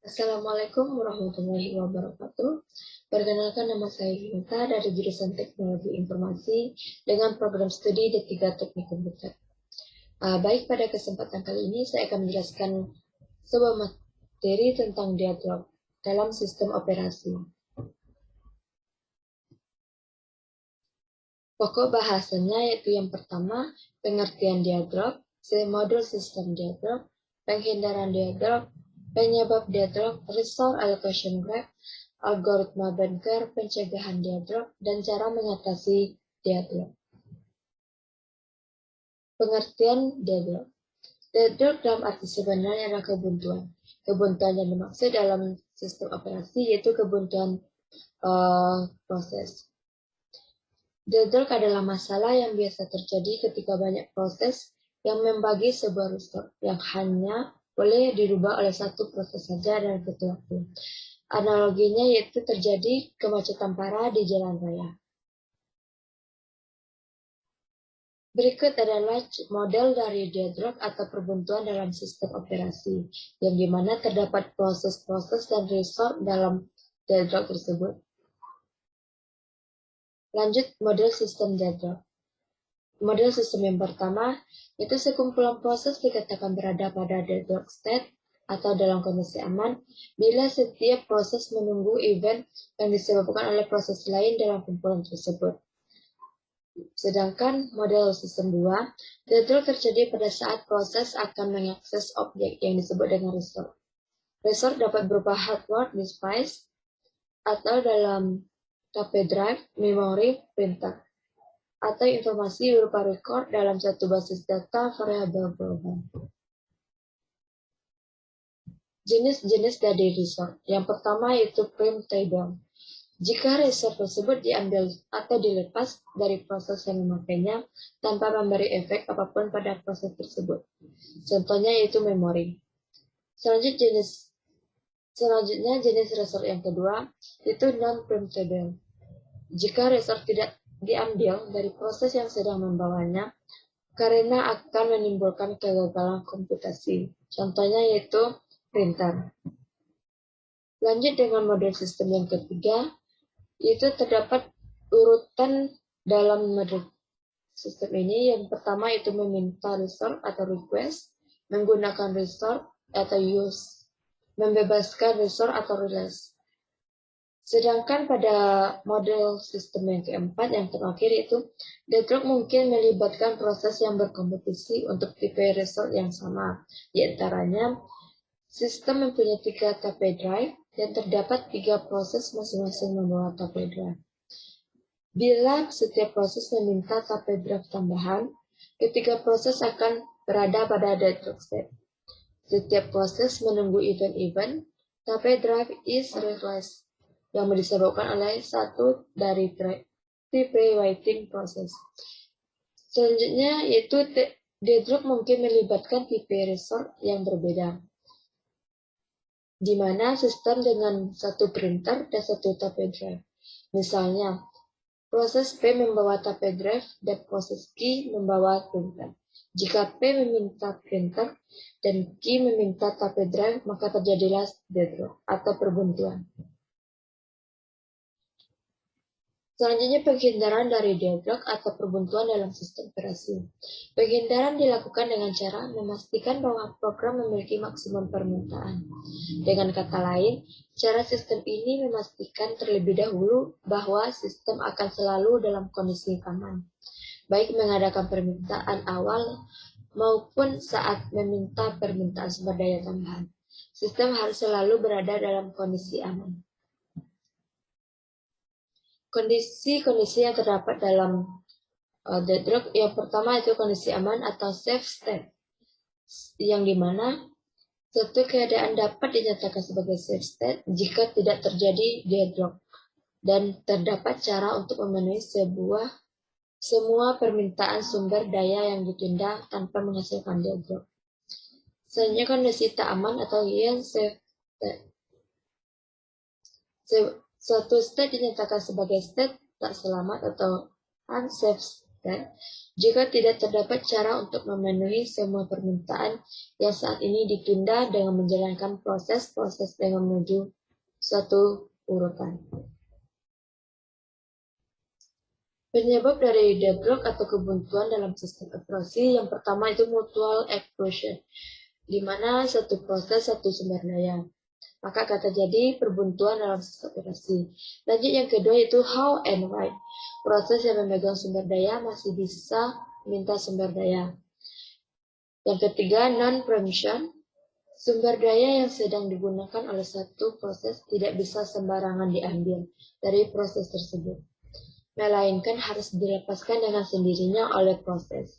Assalamualaikum warahmatullahi wabarakatuh. Perkenalkan, nama saya Yunita dari jurusan Teknologi Informasi dengan program studi D3 Teknik Komputer. Baik, pada kesempatan kali ini saya akan menjelaskan sebuah materi tentang dialog dalam sistem operasi. Pokok bahasanya yaitu yang pertama, pengertian dialog, modul sistem dialog, penghindaran dialog, penyebab dialog, resource allocation graph, algoritma Banker, pencegahan dialog, dan cara mengatasi dialog. Pengertian dialog. Dialog dalam arti sebenarnya adalah kebuntuan. Kebuntuan yang dimaksud dalam sistem operasi yaitu kebuntuan proses. Dialog adalah masalah yang biasa terjadi ketika banyak proses yang membagi sebuah resource yang hanya boleh dirubah oleh satu proses saja dalam satu waktu. Analoginya yaitu terjadi kemacetan parah di jalan raya. Berikut adalah model dari deadlock atau perbuntuan dalam sistem operasi, yang dimana terdapat proses-proses dan resource dalam deadlock tersebut. Lanjut model sistem deadlock. Model sistem yang pertama, itu sekumpulan proses dikatakan berada pada deadlock state atau dalam kondisi aman bila setiap proses menunggu event yang disebabkan oleh proses lain dalam kumpulan tersebut. Sedangkan model sistem 2, deadlock terjadi pada saat proses akan mengakses objek yang disebut dengan resource. Resource dapat berupa hardware, device, atau dalam HP drive, memori, printer, atau informasi berupa record dalam satu basis data variabel global. Jenis-jenis dari resource. Yang pertama yaitu printable. Jika resource tersebut diambil atau dilepas dari proses yang memakainya tanpa memberi efek apapun pada proses tersebut. Contohnya yaitu memori. Selanjutnya jenis resource yang kedua itu non-printable. Jika resource tidak diambil dari proses yang sedang membawanya karena akan menimbulkan kegagalan komputasi. Contohnya yaitu printer. Lanjut dengan model sistem yang ketiga, itu terdapat urutan dalam model sistem ini. Yang pertama itu meminta resource atau request, menggunakan resource atau use, membebaskan resource atau release. Sedangkan pada model sistem yang keempat, yang terakhir itu, deadlock mungkin melibatkan proses yang berkompetisi untuk tipe resource yang sama. Di antaranya, sistem mempunyai 3 tape drive dan terdapat 3 proses masing-masing membawa tape drive. Bila setiap proses meminta tape drive tambahan, ketiga proses akan berada pada deadlock state. Setiap proses menunggu event-event, tape drive is released, yang disebabkan oleh satu dari tipe waiting process. Selanjutnya yaitu deadlock mungkin melibatkan tipe resource yang berbeda, di mana sistem dengan satu printer dan satu tape drive. Misalnya, proses P membawa tape drive dan proses Q membawa printer. Jika P meminta printer dan Q meminta tape drive, maka terjadilah deadlock atau perbuntuan. Selanjutnya penghindaran dari deadlock atau perbuntuan dalam sistem operasi. Penghindaran dilakukan dengan cara memastikan bahwa program memiliki maksimum permintaan. Dengan kata lain, cara sistem ini memastikan terlebih dahulu bahwa sistem akan selalu dalam kondisi aman, baik mengadakan permintaan awal maupun saat meminta permintaan sumber daya tambahan. Sistem harus selalu berada dalam kondisi aman. Kondisi-kondisi yang terdapat dalam deadlock, yang pertama itu kondisi aman atau safe state, yang dimana suatu keadaan dapat dinyatakan sebagai safe state jika tidak terjadi deadlock dan terdapat cara untuk memenuhi semua permintaan sumber daya yang ditunda tanpa menghasilkan deadlock. Selanjutnya kondisi tak aman atau yang safe state. Suatu state dinyatakan sebagai state tak selamat atau unsafe dan jika tidak terdapat cara untuk memenuhi semua permintaan yang saat ini ditunda dengan menjalankan proses-proses dengan menuju suatu urutan. Penyebab dari deadlock atau kebuntuan dalam sistem operasi yang pertama itu mutual exclusion, di mana satu proses satu sumber daya. Maka kata jadi perbuntuan dalam sistem operasi. Lanjut yang kedua itu how and why. Proses yang memegang sumber daya masih bisa minta sumber daya. Yang ketiga non-preemption. Sumber daya yang sedang digunakan oleh satu proses tidak bisa sembarangan diambil dari proses tersebut, melainkan harus dilepaskan dengan sendirinya oleh proses.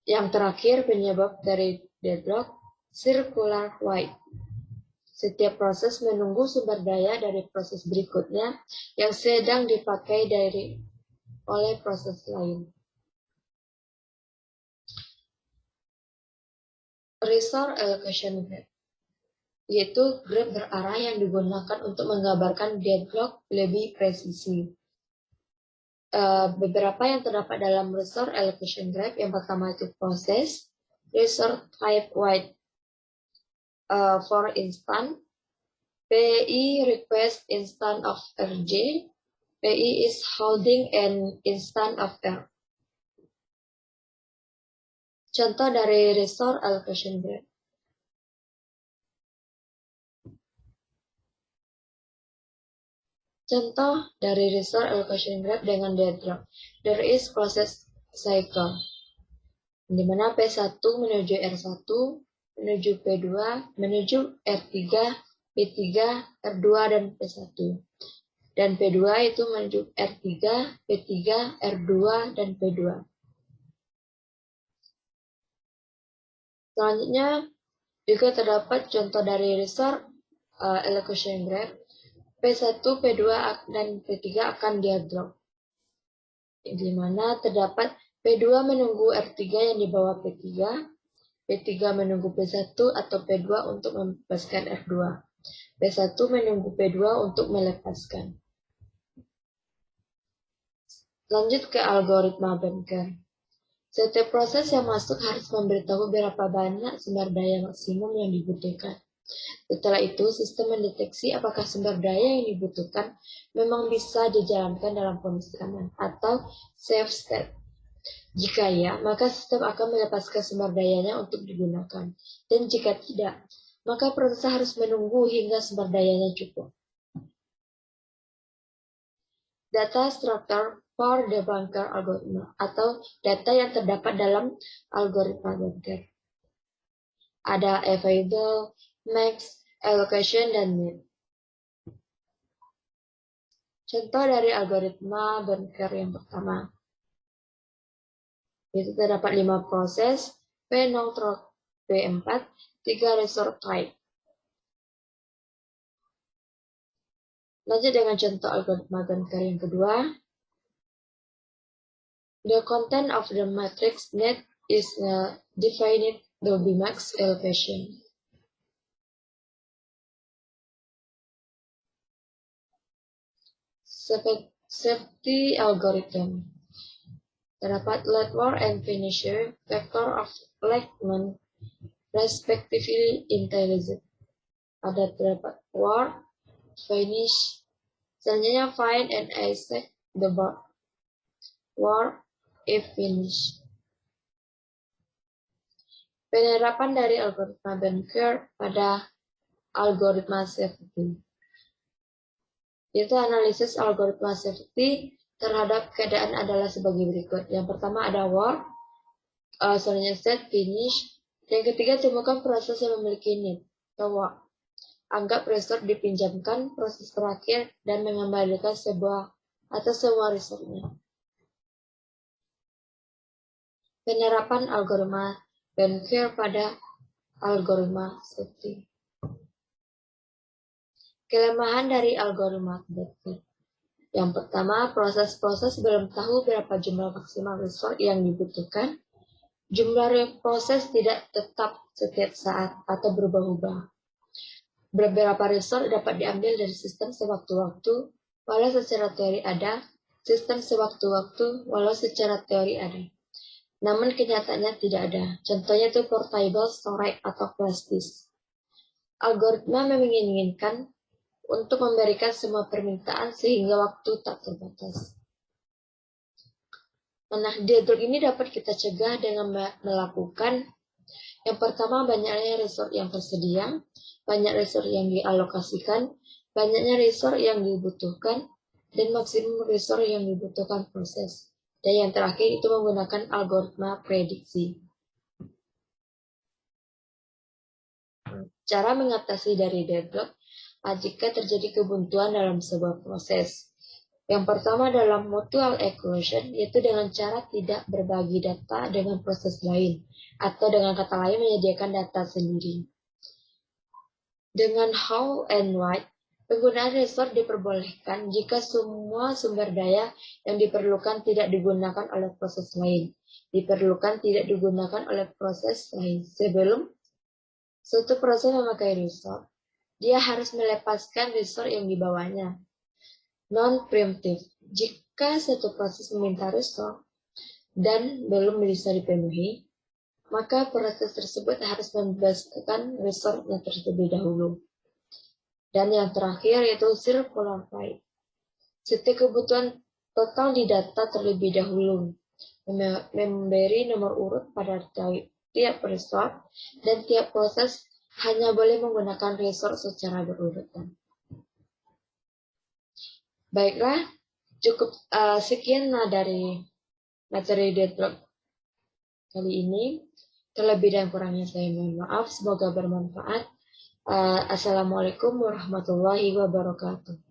Yang terakhir, penyebab dari deadlock, circular wide. Setiap proses menunggu sumber daya dari proses berikutnya yang sedang dipakai oleh proses lain. Resource allocation graph, yaitu graf berarah yang digunakan untuk menggambarkan deadlock lebih presisi. Beberapa yang terdapat dalam resource allocation graph, yang pertama itu proses, resource type wide. For instance, PI request instance of RJ, PI is holding an instance of R. Contoh dari resource allocation graph. Contoh dari resource allocation graph dengan deadlock. There is process cycle, di mana P1 menuju R1, menuju P2, menuju R3, P3, R2, dan P1. Dan P2 itu menuju R3, P3, R2, dan P2. Selanjutnya juga terdapat contoh dari resource allocation graph. P1, P2, dan P3 akan deadlock, di mana terdapat P2 menunggu R3 yang di bawah P3, P3 menunggu P1 atau P2 untuk melepaskan R2, P1 menunggu P2 untuk melepaskan. Lanjut ke algoritma Banker. Setiap proses yang masuk harus memberitahu berapa banyak sumber daya maksimum yang dibutuhkan. Setelah itu, sistem mendeteksi apakah sumber daya yang dibutuhkan memang bisa dijalankan dalam kondisi aman atau safe state. Jika ya, maka sistem akan melepaskan sumber dayanya untuk digunakan. Dan jika tidak, maka proses harus menunggu hingga sumber dayanya cukup. Data structure for the Banker algorithm, atau data yang terdapat dalam algoritma Banker. Ada available, max, allocation, dan min. Contoh dari algoritma Banker yang pertama. Itu terdapat 5 proses, P0, P4, 3 resource type. Lanjut dengan contoh algoritma Banker yang kedua. The content of the matrix net is defined to be max allocation. Safety algorithm. Terdapat leadword and finisher, vector of alignment, respectively intelligent. Ada terdapat word, finish, selanjutnya find and accept the word if finish. Penerapan dari algoritma Banker pada algoritma safety. Itu analisis algoritma safety terhadap keadaan adalah sebagai berikut. Yang pertama ada word, selanjutnya set, finish. Yang ketiga, temukan proses yang memiliki need, atau word. Anggap resource dipinjamkan, proses terakhir, dan mengembalikan sebuah atau semua resource-nya. Penerapan algoritma Banker pada algoritma safety. Kelemahan dari algoritma Banker. Yang pertama, proses-proses belum tahu berapa jumlah maksimal resource yang dibutuhkan. Jumlah proses tidak tetap setiap saat atau berubah-ubah. Beberapa resource dapat diambil dari sistem sewaktu-waktu, walau secara teori ada, sistem sewaktu-waktu walau secara teori ada. Namun kenyataannya tidak ada. Contohnya itu portable storage atau flash disk. Algoritma menginginkan untuk memberikan semua permintaan sehingga waktu tak terbatas. Nah, deadlock ini dapat kita cegah dengan melakukan yang pertama, banyaknya resource yang tersedia, banyak resource yang dialokasikan, banyaknya resource yang dibutuhkan, dan maksimum resource yang dibutuhkan proses. Dan yang terakhir itu menggunakan algoritma prediksi. Cara mengatasi dari deadlock jika terjadi kebuntuan dalam sebuah proses. Yang pertama dalam mutual exclusion, yaitu dengan cara tidak berbagi data dengan proses lain, atau dengan kata lain menyediakan data sendiri. Dengan how and why, penggunaan resource diperbolehkan jika semua sumber daya yang diperlukan tidak digunakan oleh proses lain. Diperlukan tidak digunakan oleh proses lain. Sebelum suatu proses memakai resource, dia harus melepaskan resource yang dibawanya. Non-preemptive. Jika satu proses meminta resource dan belum bisa dipenuhi, maka proses tersebut harus membebaskan resource-nya terlebih dahulu. Dan yang terakhir yaitu circular flight. Setiap kebutuhan total didata terlebih dahulu, memberi nomor urut pada tiap resource, dan tiap proses hanya boleh menggunakan resource secara berurutan. Baiklah, cukup sekian dari materi deadlock kali ini. Terlebih dan kurangnya saya mohon maaf. Semoga bermanfaat. Assalamualaikum warahmatullahi wabarakatuh.